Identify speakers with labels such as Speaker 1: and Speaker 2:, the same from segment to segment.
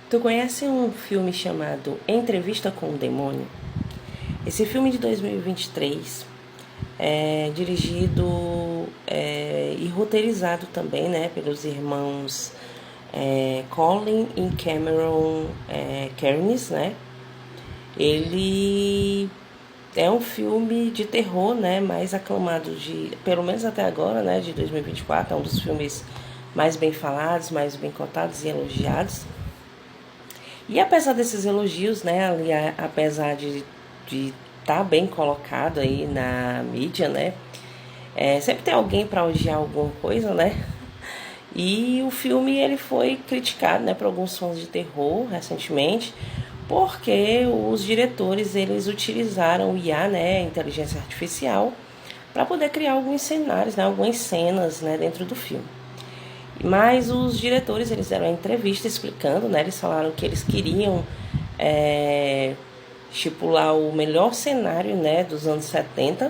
Speaker 1: Tu conhece um filme chamado Entrevista com o Demônio? Esse filme de 2023 é dirigido e roteirizado também, né, pelos irmãos Colin e Cameron Kearns, né? Ele é um filme de terror, né, mais aclamado pelo menos até agora, né, de 2024, é um dos filmes mais bem falados, mais bem cotados e elogiados. E apesar desses elogios, né, apesar de estar bem colocado aí na mídia, né, sempre tem alguém para odiar alguma coisa, né? E o filme ele foi criticado, né, por alguns fãs de terror recentemente, porque os diretores eles utilizaram o IA, né, inteligência artificial, para poder criar alguns cenários, né, algumas cenas, né, dentro do filme. Mas os diretores eles deram uma entrevista explicando, né, eles falaram que eles queriam estipular o melhor cenário, né, dos anos 70,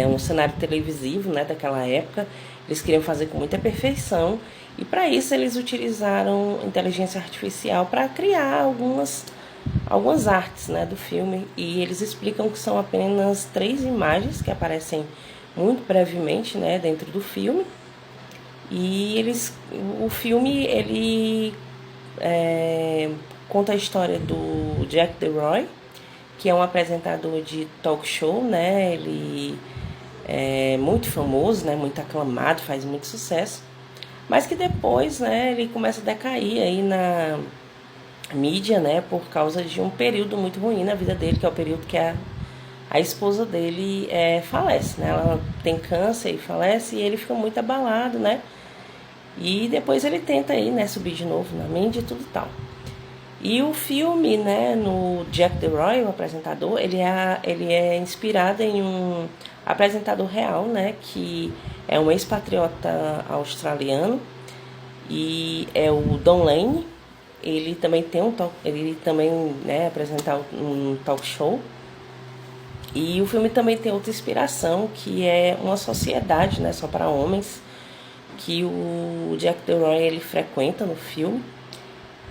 Speaker 1: um cenário televisivo, né, daquela época. Eles queriam fazer com muita perfeição e para isso eles utilizaram inteligência artificial para criar algumas artes, né, do filme, e eles explicam que são apenas 3 imagens que aparecem muito brevemente, né, dentro do filme. E o filme ele conta a história do Jack DeRoy, que é um apresentador de talk show, né? Ele é muito famoso, né? Muito aclamado, faz muito sucesso, mas que depois, né? Ele começa a decair aí na mídia, né? Por causa de um período muito ruim na vida dele, que é o período que a esposa dele falece, né? Ela tem câncer e falece, e ele fica muito abalado, né? E depois ele tenta aí, né, subir de novo na mídia e tudo e tal. E o filme, né, no Jack DeRoy, o apresentador, ele é inspirado em um apresentador real, né, que é um ex-patriota australiano, e é o Don Lane. Ele também né, apresenta um talk show. E o filme também tem outra inspiração, que é uma sociedade, né, só para homens, que o Jack DeRoy ele frequenta no filme.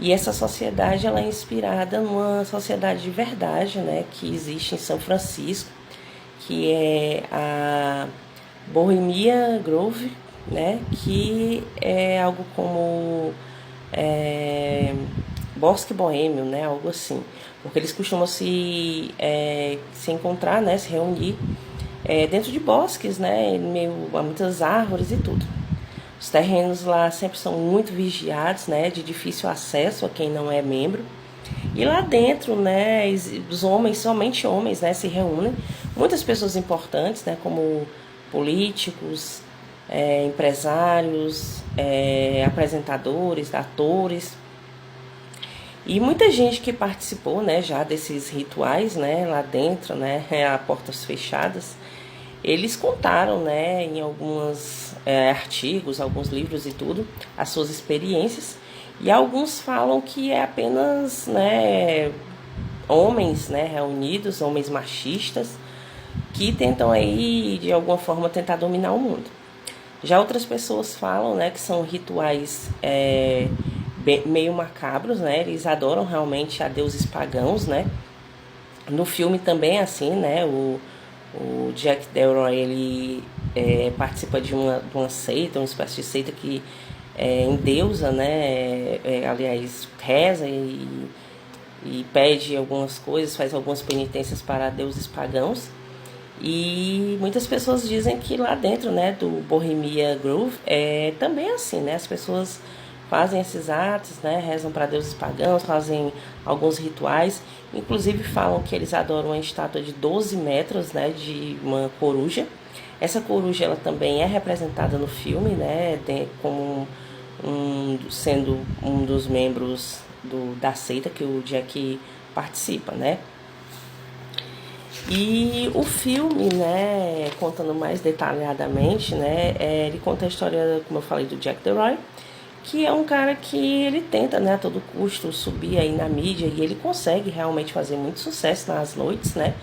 Speaker 1: E essa sociedade ela é inspirada numa sociedade de verdade, né, que existe em São Francisco, que é a Bohemia Grove, né, que é algo como bosque boêmio, né, algo assim, porque eles costumam se encontrar, né, se reunir dentro de bosques, né, meio a muitas árvores e tudo. Os terrenos lá sempre são muito vigiados, né, de difícil acesso a quem não é membro. E lá dentro, né, os homens, somente homens, né, se reúnem. Muitas pessoas importantes, né, como políticos, empresários, apresentadores, atores. E muita gente que participou, né, já desses rituais, né, lá dentro, né, a portas fechadas. Eles contaram, né, em alguns artigos, alguns livros e tudo, as suas experiências. E alguns falam que é apenas, né, homens, né, reunidos, homens machistas, que tentam aí, de alguma forma, tentar dominar o mundo. Já outras pessoas falam, né, que são rituais meio macabros, né, eles adoram realmente a deuses pagãos, né. No filme também é assim, né, o Jack DeRoy ele participa de uma seita, uma espécie de seita que endeusa, né? Aliás, reza e pede algumas coisas, faz algumas penitências para deuses pagãos. E muitas pessoas dizem que lá dentro, né, do Bohemia Grove também é assim, né? As pessoas fazem esses atos, né, rezam para deuses pagãos, fazem alguns rituais. Inclusive falam que eles adoram uma estátua de 12 metros, né, de uma coruja. Essa coruja ela também é representada no filme, né, como sendo um dos membros da seita que o Jack participa, né. E o filme, né, contando mais detalhadamente, né, ele conta a história, como eu falei, do Jack DeRoy, que é um cara que ele tenta, né, a todo custo subir aí na mídia, e ele consegue realmente fazer muito sucesso nas noites, né,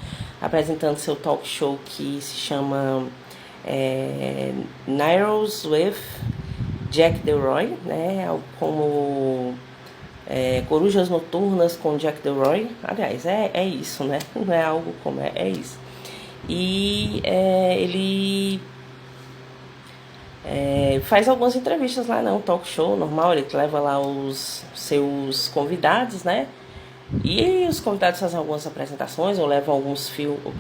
Speaker 1: apresentando seu talk show que se chama Nights with Jack DeRoy, né, como Corujas Noturnas com Jack Delroy. Aliás, é isso, né? Não é algo como é isso. E ele faz algumas entrevistas lá, né? Um talk show normal, ele leva lá os seus convidados, né? E os convidados fazem algumas apresentações ou levam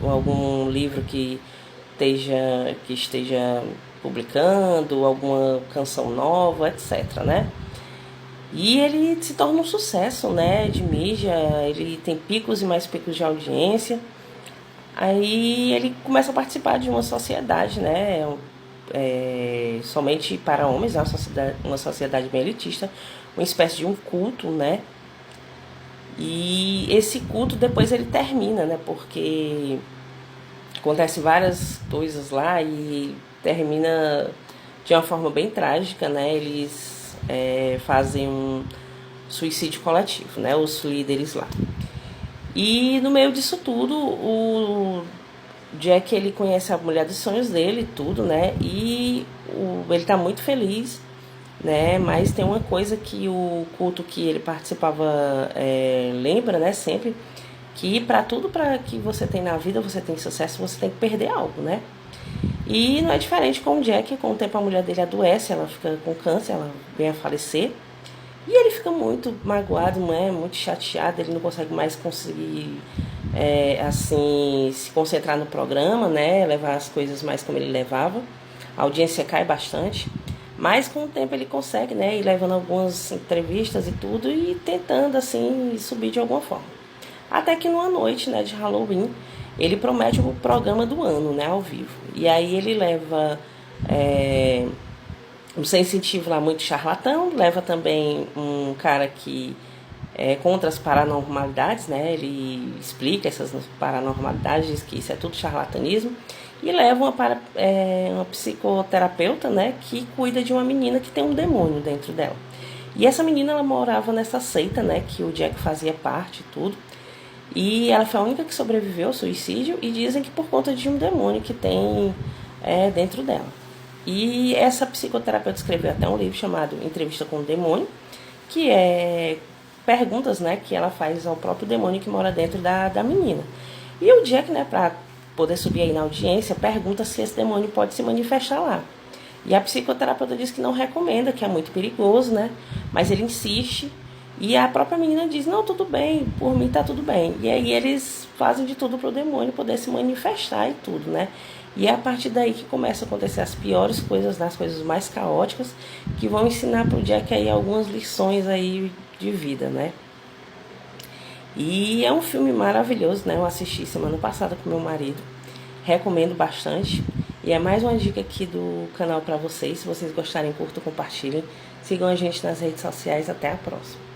Speaker 1: algum livro que esteja publicando, alguma canção nova, etc, né? E ele se torna um sucesso, né, de mídia, ele tem picos e mais picos de audiência. Aí ele começa a participar de uma sociedade, né, somente para homens, uma sociedade bem elitista, uma espécie de um culto, né. E esse culto depois ele termina, né, porque acontece várias coisas lá e termina de uma forma bem trágica, né, eles fazem um suicídio coletivo, né, os líderes lá. E no meio disso tudo, o Jack ele conhece a mulher dos sonhos dele, tudo, né, e ele tá muito feliz, né, mas tem uma coisa que o culto que ele participava lembra, né, sempre, que para tudo para que você tem na vida, você tem sucesso, você tem que perder algo, né. E não é diferente com o Jack, com o tempo a mulher dele adoece, ela fica com câncer, ela vem a falecer. E ele fica muito magoado, né? Muito chateado, ele não consegue mais assim, se concentrar no programa, né? Levar as coisas mais como ele levava. A audiência cai bastante. Mas com o tempo ele consegue, né? Ir levando algumas entrevistas e tudo e tentando, assim, subir de alguma forma. Até que numa noite, né, de Halloween, ele promete o programa do ano, né, ao vivo. E aí ele leva um sensitivo lá muito charlatão, leva também um cara que é contra as paranormalidades, né, ele explica essas paranormalidades, diz que isso é tudo charlatanismo, e leva uma psicoterapeuta, né, que cuida de uma menina que tem um demônio dentro dela. E essa menina, ela morava nessa seita, né, que o Jack fazia parte e tudo. E ela foi a única que sobreviveu ao suicídio e dizem que por conta de um demônio que tem dentro dela. E essa psicoterapeuta escreveu até um livro chamado Entrevista com o Demônio, que é perguntas, né, que ela faz ao próprio demônio que mora dentro da menina. E o Jack, né, para poder subir aí na audiência, pergunta se esse demônio pode se manifestar lá. E a psicoterapeuta diz que não recomenda, que é muito perigoso, né, mas ele insiste. E a própria menina diz, não, tudo bem, por mim tá tudo bem. E aí eles fazem de tudo pro demônio poder se manifestar e tudo, né? E é a partir daí que começam a acontecer as piores coisas, as coisas mais caóticas, que vão ensinar pro Jack aí algumas lições aí de vida, né? E é um filme maravilhoso, né? Eu assisti semana passada com meu marido. Recomendo bastante. E é mais uma dica aqui do canal para vocês. Se vocês gostarem, curtam, compartilhem. Sigam a gente nas redes sociais. Até a próxima.